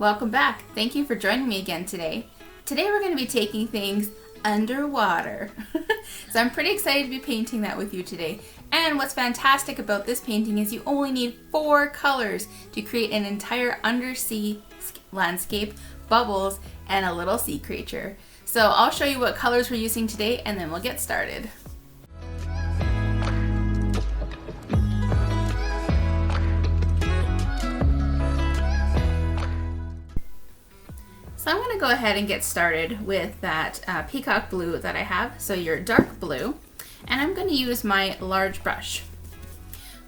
welcome back. Thank you for joining me again today. Today we're going to be taking things underwater. So I'm pretty excited to be painting that with you today. And what's fantastic about this painting is you only need 4 colors to create an entire undersea landscape, bubbles, and a little sea creature. So I'll show you what colors we're using today and then we'll get started. So I'm going to go ahead and get started with that peacock blue that I have, so your dark blue, and I'm going to use my large brush.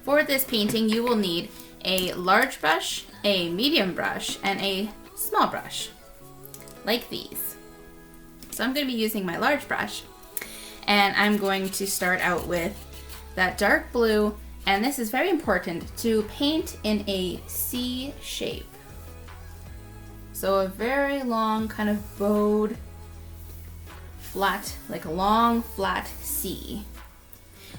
For this painting you will need a large brush, a medium brush, and a small brush, like these. So I'm going to be using my large brush, and I'm going to start out with that dark blue, and this is very important to paint in a C shape. So a very long kind of bowed, flat, like a long flat C.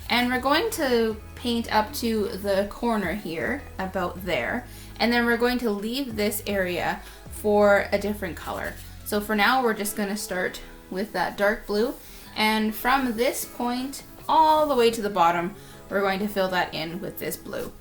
And we're going to paint up to the corner here, about there, and then we're going to leave this area for a different color. So for now we're just going to start with that dark blue, and from this point all the way to the bottom we're going to fill that in with this blue.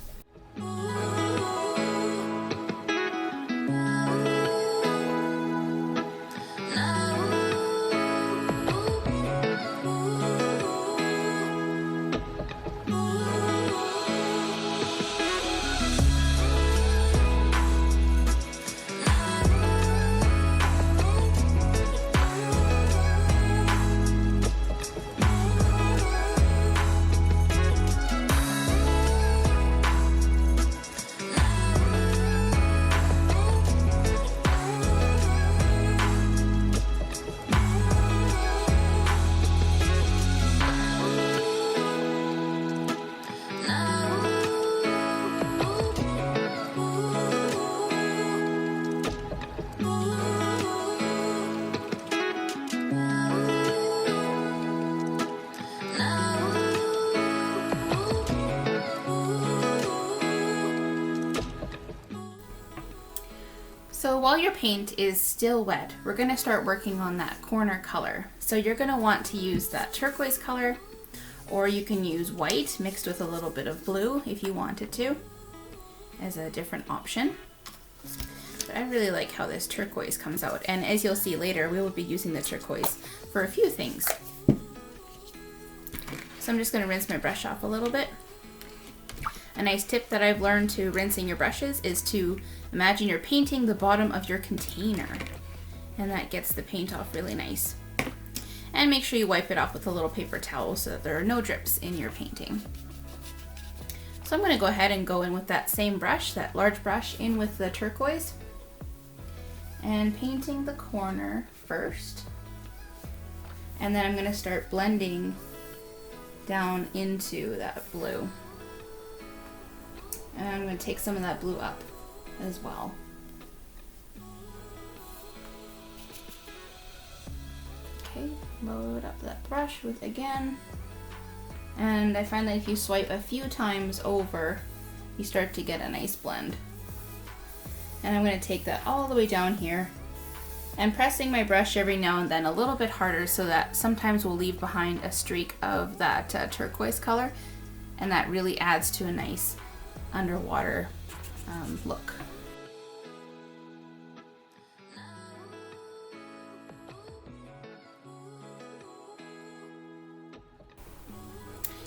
So while your paint is still wet, we're going to start working on that corner color. So you're going to want to use that turquoise color, or you can use white mixed with a little bit of blue if you wanted to, as a different option. But I really like how this turquoise comes out, and as you'll see later, we will be using the turquoise for a few things. So I'm just going to rinse my brush off a little bit. A nice tip that I've learned to rinsing your brushes is to imagine you're painting the bottom of your container, and that gets the paint off really nice. And make sure you wipe it off with a little paper towel so that there are no drips in your painting. So I'm going to go ahead and go in with that same brush, that large brush, in with the turquoise, and painting the corner first, and then I'm going to start blending down into that blue. And I'm going to take some of that blue up as well. Okay, load up that brush with again. And I find that if you swipe a few times over, you start to get a nice blend. And I'm going to take that all the way down here, and pressing my brush every now and then a little bit harder so that sometimes we'll leave behind a streak of that turquoise color, and that really adds to a nice underwater look.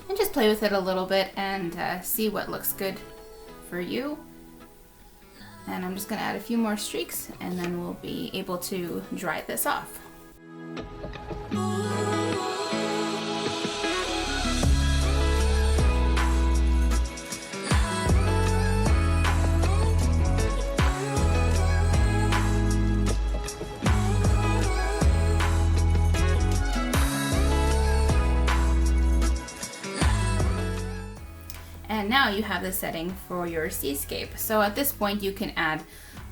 And just play with it a little bit and see what looks good for you. And I'm just going to add a few more streaks, and then we'll be able to dry this off. And now you have the setting for your seascape. So at this point you can add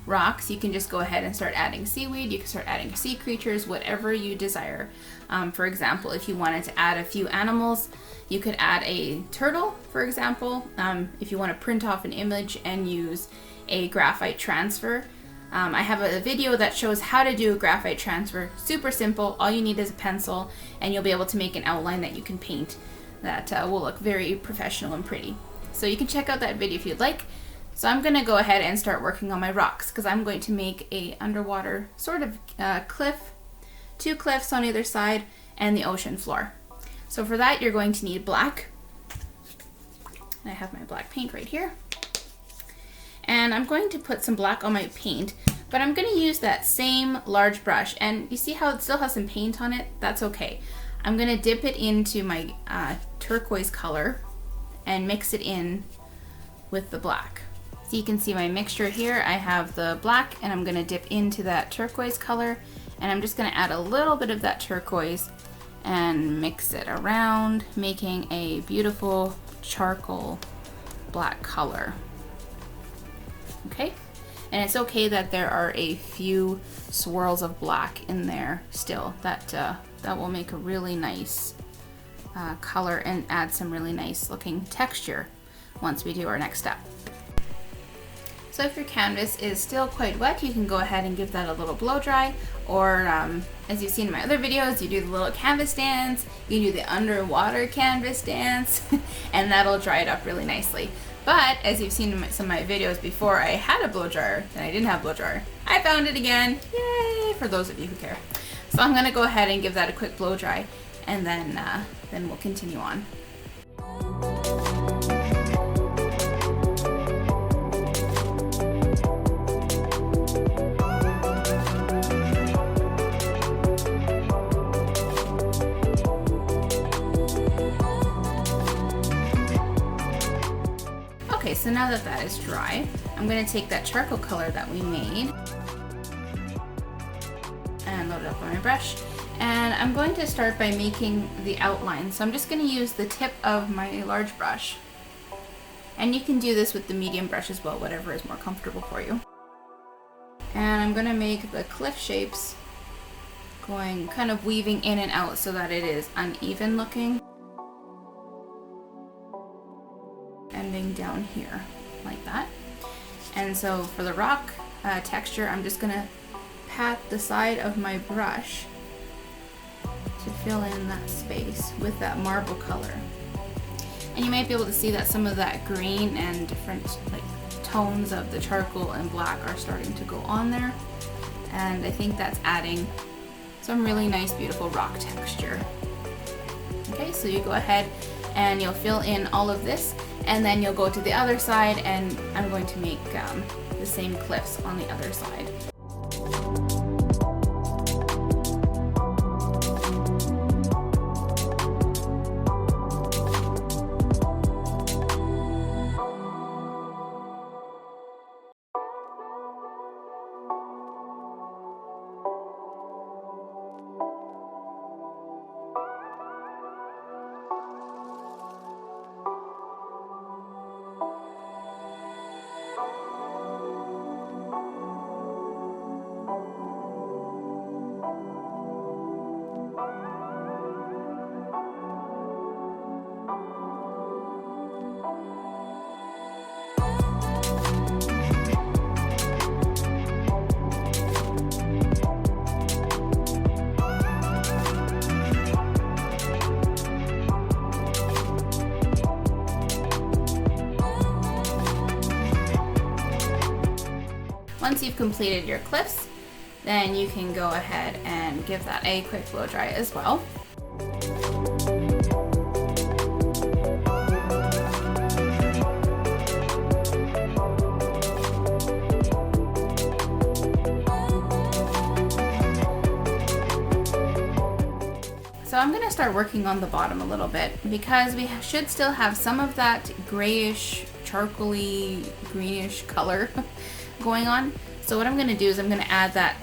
rocks, you can just go ahead and start adding seaweed, you can start adding sea creatures, whatever you desire. For example, if you wanted to add a few animals, you could add a turtle, for example. If you want to print off an image and use a graphite transfer, I have a video that shows how to do a graphite transfer. Super simple. All you need is a pencil and you'll be able to make an outline that you can paint that will look very professional and pretty. So you can check out that video if you'd like. So I'm going to go ahead and start working on my rocks because I'm going to make a underwater sort of cliff, 2 cliffs on either side, and the ocean floor. So for that you're going to need black. I have my black paint right here. And I'm going to put some black on my paint, but I'm going to use that same large brush. And you see how it still has some paint on it? That's okay. I'm going to dip it into my turquoise color and mix it in with the black. So you can see my mixture here. I have the black and I'm going to dip into that turquoise color, and I'm just going to add a little bit of that turquoise and mix it around, making a beautiful charcoal black color. Okay, and it's okay that there are a few swirls of black in there still. That will make a really nice color and add some really nice looking texture once we do our next step. So if your canvas is still quite wet, you can go ahead and give that a little blow dry, or as you've seen in my other videos, you do the little canvas dance, you do the underwater canvas dance, and that'll dry it up really nicely. But as you've seen in some of my videos before, I had a blow dryer, then I didn't have a blow dryer. I found it again, yay, for those of you who care. So I'm gonna go ahead and give that a quick blow dry, and then we'll continue on. Okay, so now that that is dry, I'm going to take that charcoal color that we made and load it up on my brush. And I'm going to start by making the outline. So I'm just going to use the tip of my large brush. And you can do this with the medium brush as well, whatever is more comfortable for you. And I'm going to make the cliff shapes going kind of weaving in and out so that it is uneven looking. Ending down here like that. And so for the rock texture, I'm just gonna pat the side of my brush to fill in that space with that marble color. And you might be able to see that some of that green and different like tones of the charcoal and black are starting to go on there, and I think that's adding some really nice beautiful rock texture. Okay, so you go ahead and you'll fill in all of this, and then you'll go to the other side, and I'm going to make the same cliffs on the other side. Once you've completed your cliffs, then you can go ahead and give that a quick blow dry as well. So I'm going to start working on the bottom a little bit because we should still have some of that grayish, charcoaly, greenish color going on. So what I'm going to do is I'm going to add that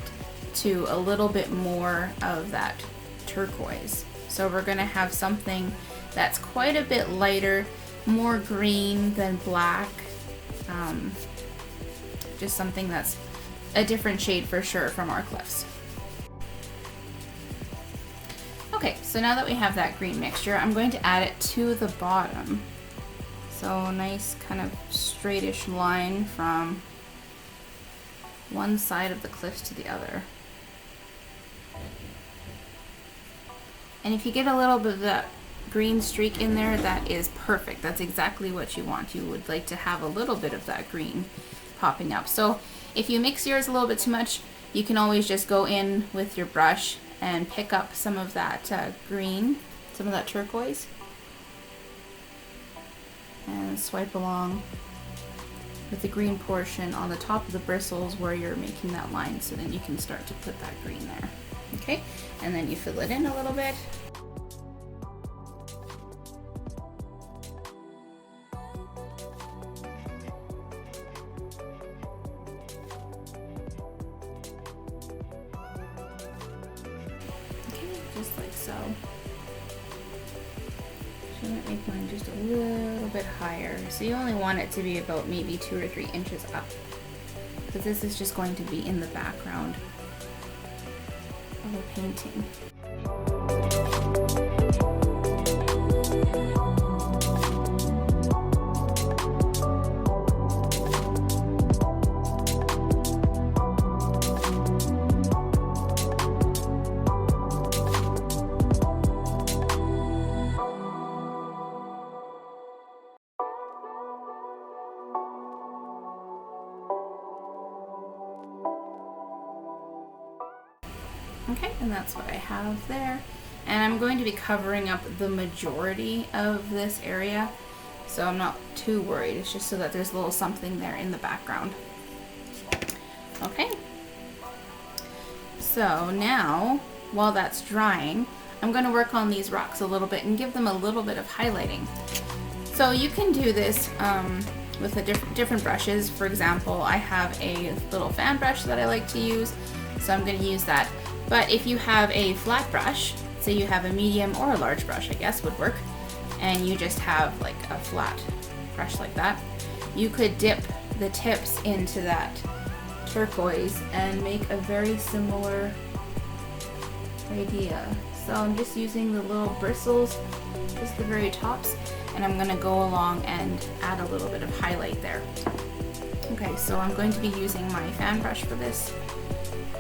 to a little bit more of that turquoise. So we're going to have something that's quite a bit lighter, more green than black. Just something that's a different shade for sure from our cliffs. Okay, so now that we have that green mixture, I'm going to add it to the bottom. So nice kind of straightish line from one side of the cliffs to the other. And if you get a little bit of that green streak in there, that is perfect. That's exactly what you want. You would like to have a little bit of that green popping up. So if you mix yours a little bit too much, you can always just go in with your brush and pick up some of that green, some of that turquoise, and swipe along with the green portion on the top of the bristles where you're making that line, so then you can start to put that green there. Okay, and then you fill it in a little bit. Okay, just like so. So I'm gonna make mine just a little bit higher. So you only want it to be about maybe 2 or 3 inches up, because this is just going to be in the background of a painting. Okay, and that's what I have there. And I'm going to be covering up the majority of this area, so I'm not too worried. It's just so that there's a little something there in the background. Okay, so now while that's drying, I'm going to work on these rocks a little bit and give them a little bit of highlighting. So you can do this with the different brushes. For example, I have a little fan brush that I like to use, so I'm going to use that. But if you have a flat brush, say you have a medium or a large brush, I guess would work, and you just have like a flat brush like that, you could dip the tips into that turquoise and make a very similar idea. So I'm just using the little bristles, just the very tops, and I'm going to go along and add a little bit of highlight there. Okay, so I'm going to be using my fan brush for this.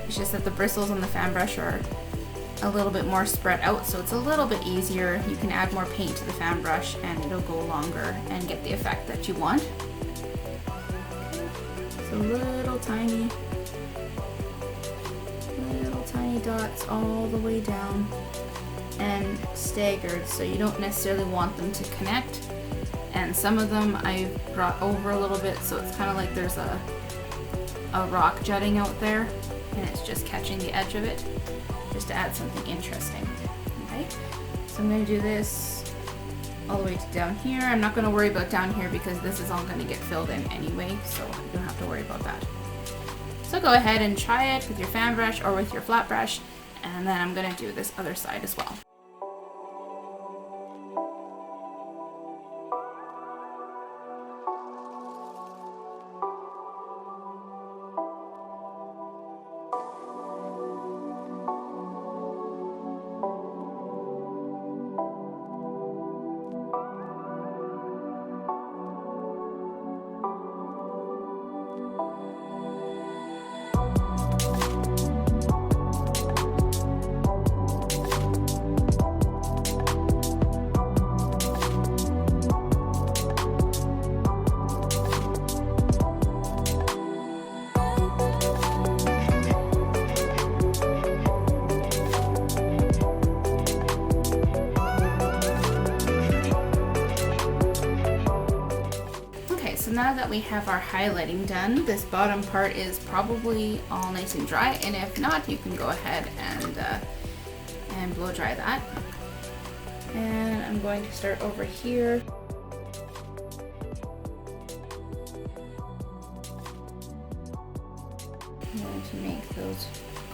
It's just that the bristles on the fan brush are a little bit more spread out, so it's a little bit easier. You can add more paint to the fan brush and it'll go longer and get the effect that you want. So little tiny dots all the way down and staggered, so you don't necessarily want them to connect. And some of them I've brought over a little bit, so it's kind of like there's a rock jutting out there, and it's just catching the edge of it, just to add something interesting. Okay, so I'm going to do this all the way to down here. I'm not going to worry about down here because this is all going to get filled in anyway, so you don't have to worry about that. So go ahead and try it with your fan brush or with your flat brush, and then I'm going to do this other side as well. So now that we have our highlighting done, this bottom part is probably all nice and dry, and if not, you can go ahead and blow dry that. And I'm going to start over here. I'm going to make those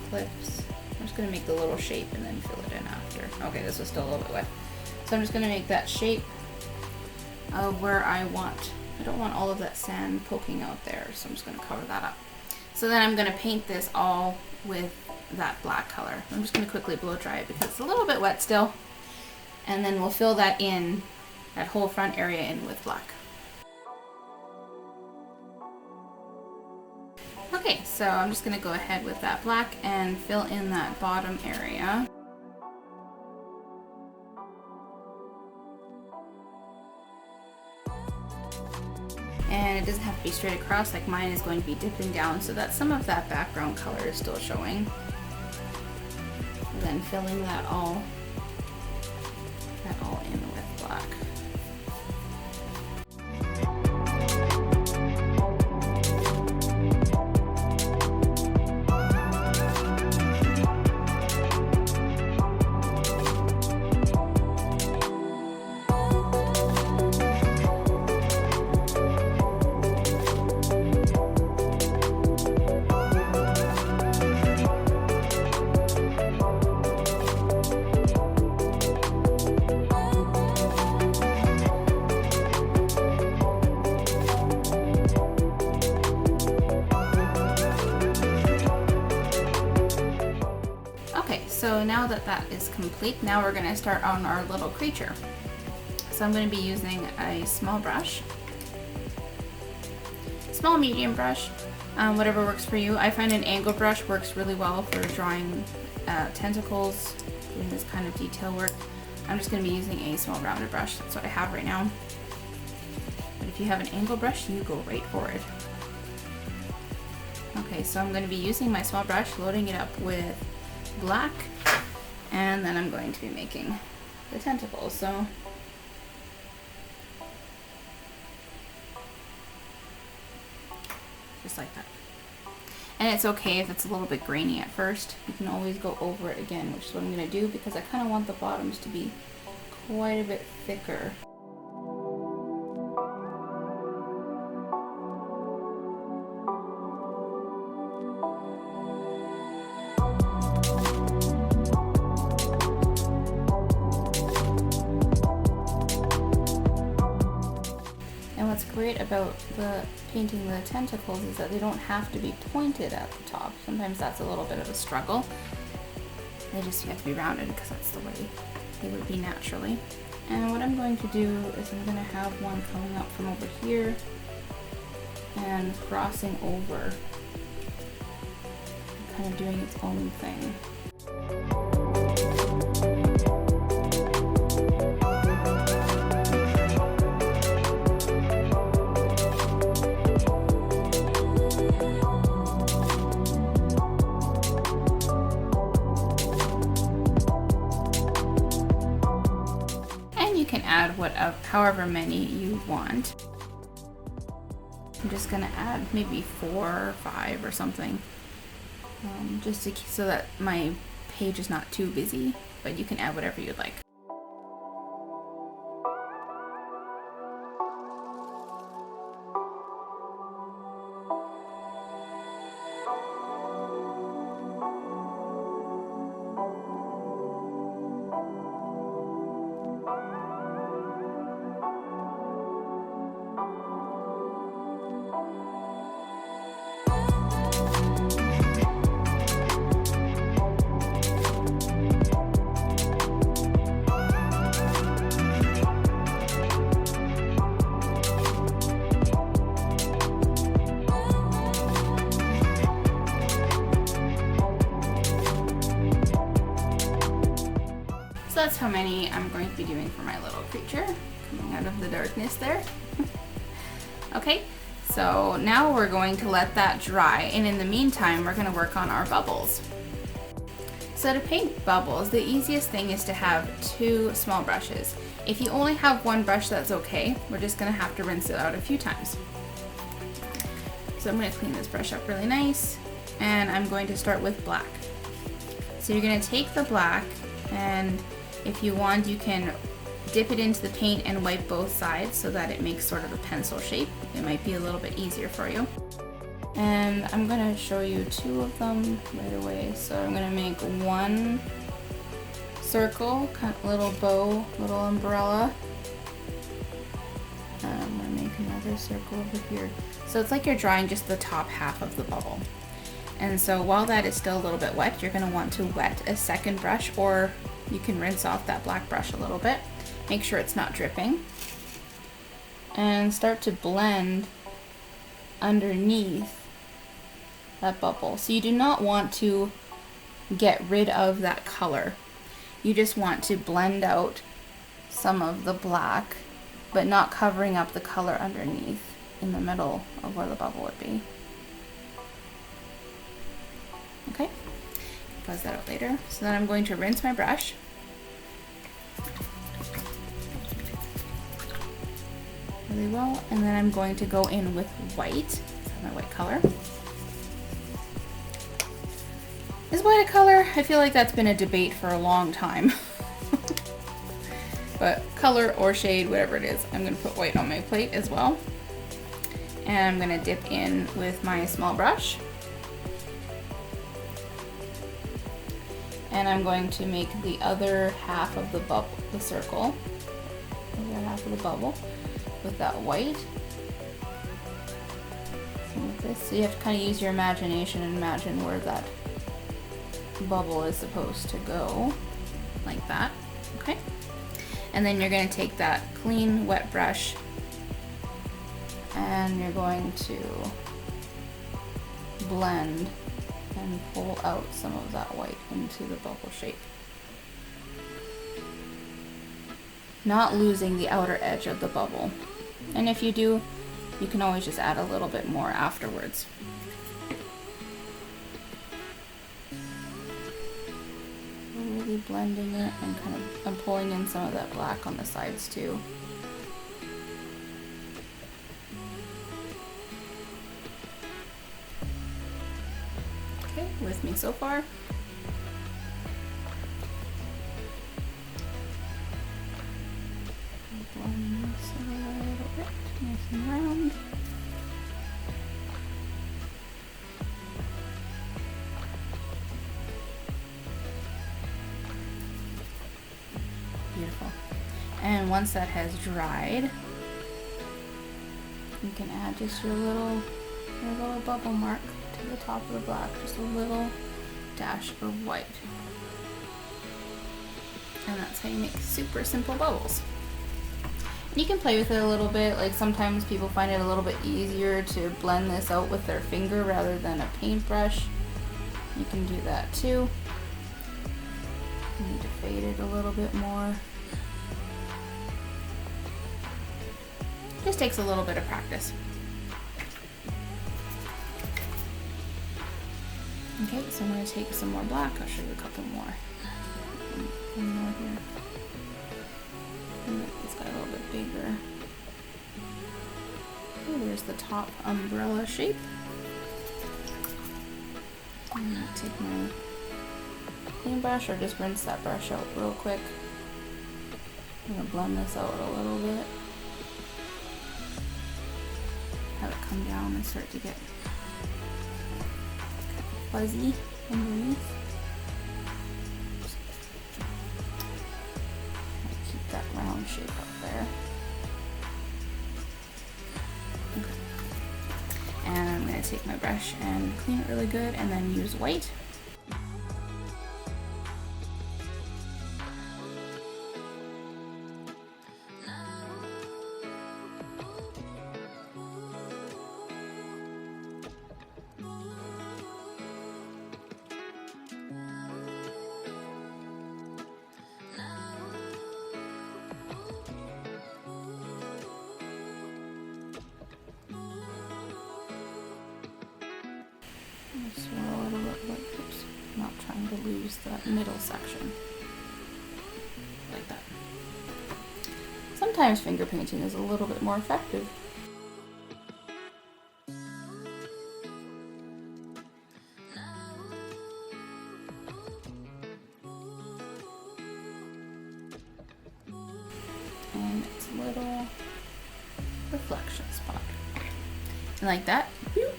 clips. I'm just going to make the little shape and then fill it in after. Okay, this is still a little bit wet. So I'm just going to make that shape of where I want. I don't want all of that sand poking out there, so I'm just going to cover that up. So then I'm going to paint this all with that black color. I'm just going to quickly blow dry it because it's a little bit wet still. And then we'll fill that in, that whole front area in with black. Okay, So I'm just going to go ahead with that black and fill in that bottom area. And it doesn't have to be straight across, like mine is going to be dipping down so that some of that background color is still showing. And then filling that all in with black. So now that that is complete, now we're going to start on our little creature. So I'm going to be using a small brush, small medium brush, whatever works for you. I find an angle brush works really well for drawing tentacles, doing this kind of detail work. I'm just going to be using a small rounded brush. That's what I have right now. But if you have an angle brush, you go right for it. Okay, so I'm going to be using my small brush, loading it up with black, and then I'm going to be making the tentacles. So just like that. And it's okay if it's a little bit grainy at first. You can always go over it again, which is what I'm going to do because I kind of want the bottoms to be quite a bit thicker. What's great about painting the tentacles is that they don't have to be pointed at the top. Sometimes that's a little bit of a struggle. They just have to be rounded because that's the way they would be naturally. And what I'm going to do is I'm going to have one coming up from over here and crossing over, kind of doing its own thing. Add however many you want. I'm just gonna add maybe 4 or 5 or something, just so that my page is not too busy, but you can add whatever you'd like. So that's how many I'm going to be doing for my little creature coming out of the darkness there. Okay, so now we're going to let that dry, and in the meantime we're going to work on our bubbles. So to paint bubbles, the easiest thing is to have 2 small brushes. If you only have 1 brush, that's okay. We're just going to have to rinse it out a few times. So I'm going to clean this brush up really nice, and I'm going to start with black. So you're going to take the black, and if you want, you can dip it into the paint and wipe both sides so that it makes sort of a pencil shape. It might be a little bit easier for you. And I'm going to show you 2 of them right away. So I'm going to make 1 circle, kind of little bow, little umbrella. I'm going to make another circle over here. So it's like you're drawing just the top half of the bubble. And so while that is still a little bit wet, you're going to want to wet a second brush, or you can rinse off that black brush a little bit. Make sure it's not dripping. And start to blend underneath that bubble. So you do not want to get rid of that color. You just want to blend out some of the black, but not covering up the color underneath in the middle of where the bubble would be. Okay, buzz that out later. So then I'm going to rinse my brush. Really well, and then I'm going to go in with white, my white color. Is white a color? I feel like that's been a debate for a long time. But color or shade, whatever it is, I'm going to put white on my plate as well. And I'm going to dip in with my small brush. And I'm going to make the other half of the bubble, the circle, the other half of the bubble with that white. With this. So you have to kind of use your imagination and imagine where that bubble is supposed to go, like that. Okay, and then you're going to take that clean wet brush and you're going to blend and pull out some of that white into the bubble shape, not losing the outer edge of the bubble. And if you do, you can always just add a little bit more afterwards. Really blending it and kind of I'm pulling in some of that black on the sides too. Okay, with me so far? Blend this a little bit, nice and round. Beautiful. And once that has dried, you can add just your little bubble mark to the top of the black, just a little dash of white. And that's how you make super simple bubbles. And you can play with it a little bit, like sometimes people find it a little bit easier to blend this out with their finger rather than a paintbrush. You can do that too. You need to fade it a little bit more. Just takes a little bit of practice. Okay, so I'm going to take some more black. I'll show you a couple more. One more here. And it's got a little bit bigger. Oh, there's the top umbrella shape. I'm going to take my clean brush, or just rinse that brush out real quick. I'm going to blend this out a little bit. Have it come down and start to get fuzzy underneath. Keep that round shape up there. Okay. And I'm going to take my brush and clean it really good and then use white. Swirl it a little bit, oops, not trying to lose that middle section, like that. Sometimes finger painting is a little bit more effective. And it's a little reflection spot. And like that, whoop.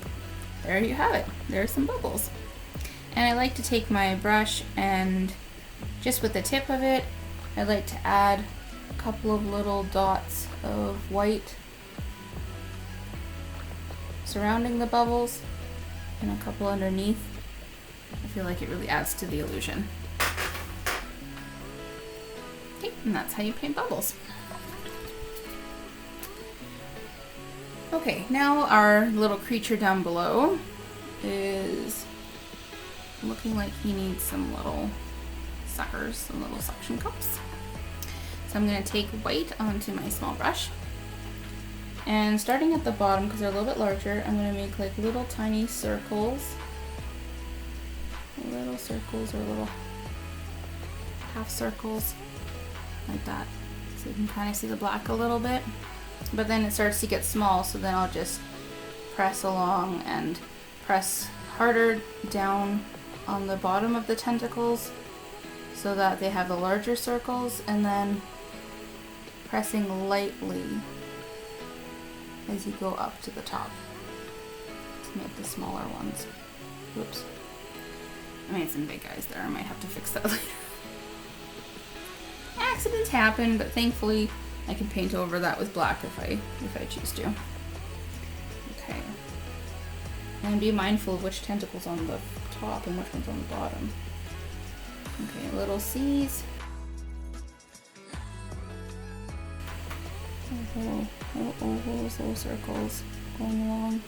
There you have it. There's some bubbles. And I like to take my brush and just with the tip of it, I like to add a couple of little dots of white surrounding the bubbles and a couple underneath. I feel like it really adds to the illusion. Okay, and that's how you paint bubbles. Okay, now our little creature down below. is looking like he needs some little suckers, some little suction cups. So I'm going to take white onto my small brush, and starting at the bottom because they're a little bit larger, I'm going to make like little tiny circles, or little half circles like that, so you can kind of see the black a little bit. But then it starts to get small, so then I'll just press along and press harder down on the bottom of the tentacles so that they have the larger circles, and then pressing lightly as you go up to the top to make the smaller ones. Whoops. I made some big guys there. I might have to fix that later. Accidents happen, but thankfully I can paint over that with black if I choose to. Okay. And be mindful of which tentacle's on the top and which one's on the bottom. Okay, little C's. Little ovals, little circles going along.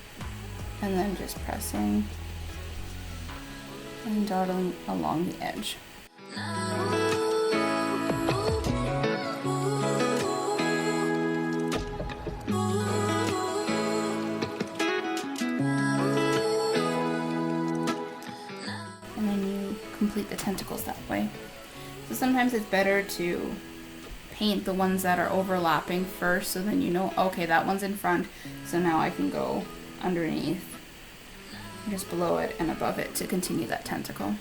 And then just pressing and dotting along the edge. Complete the tentacles that way. So sometimes it's better to paint the ones that are overlapping first, so then you know, okay, that one's in front, so now I can go underneath, just below it and above it to continue that tentacle.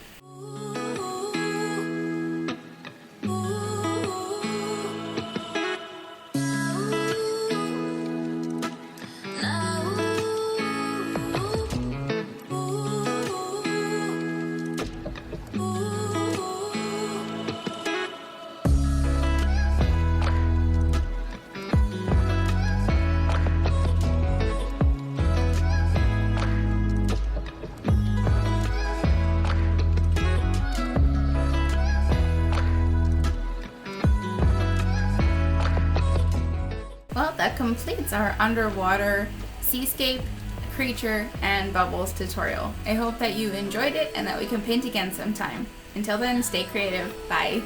Well, that completes our underwater seascape, creature, and bubbles tutorial. I hope that you enjoyed it and that we can paint again sometime. Until then, stay creative. Bye.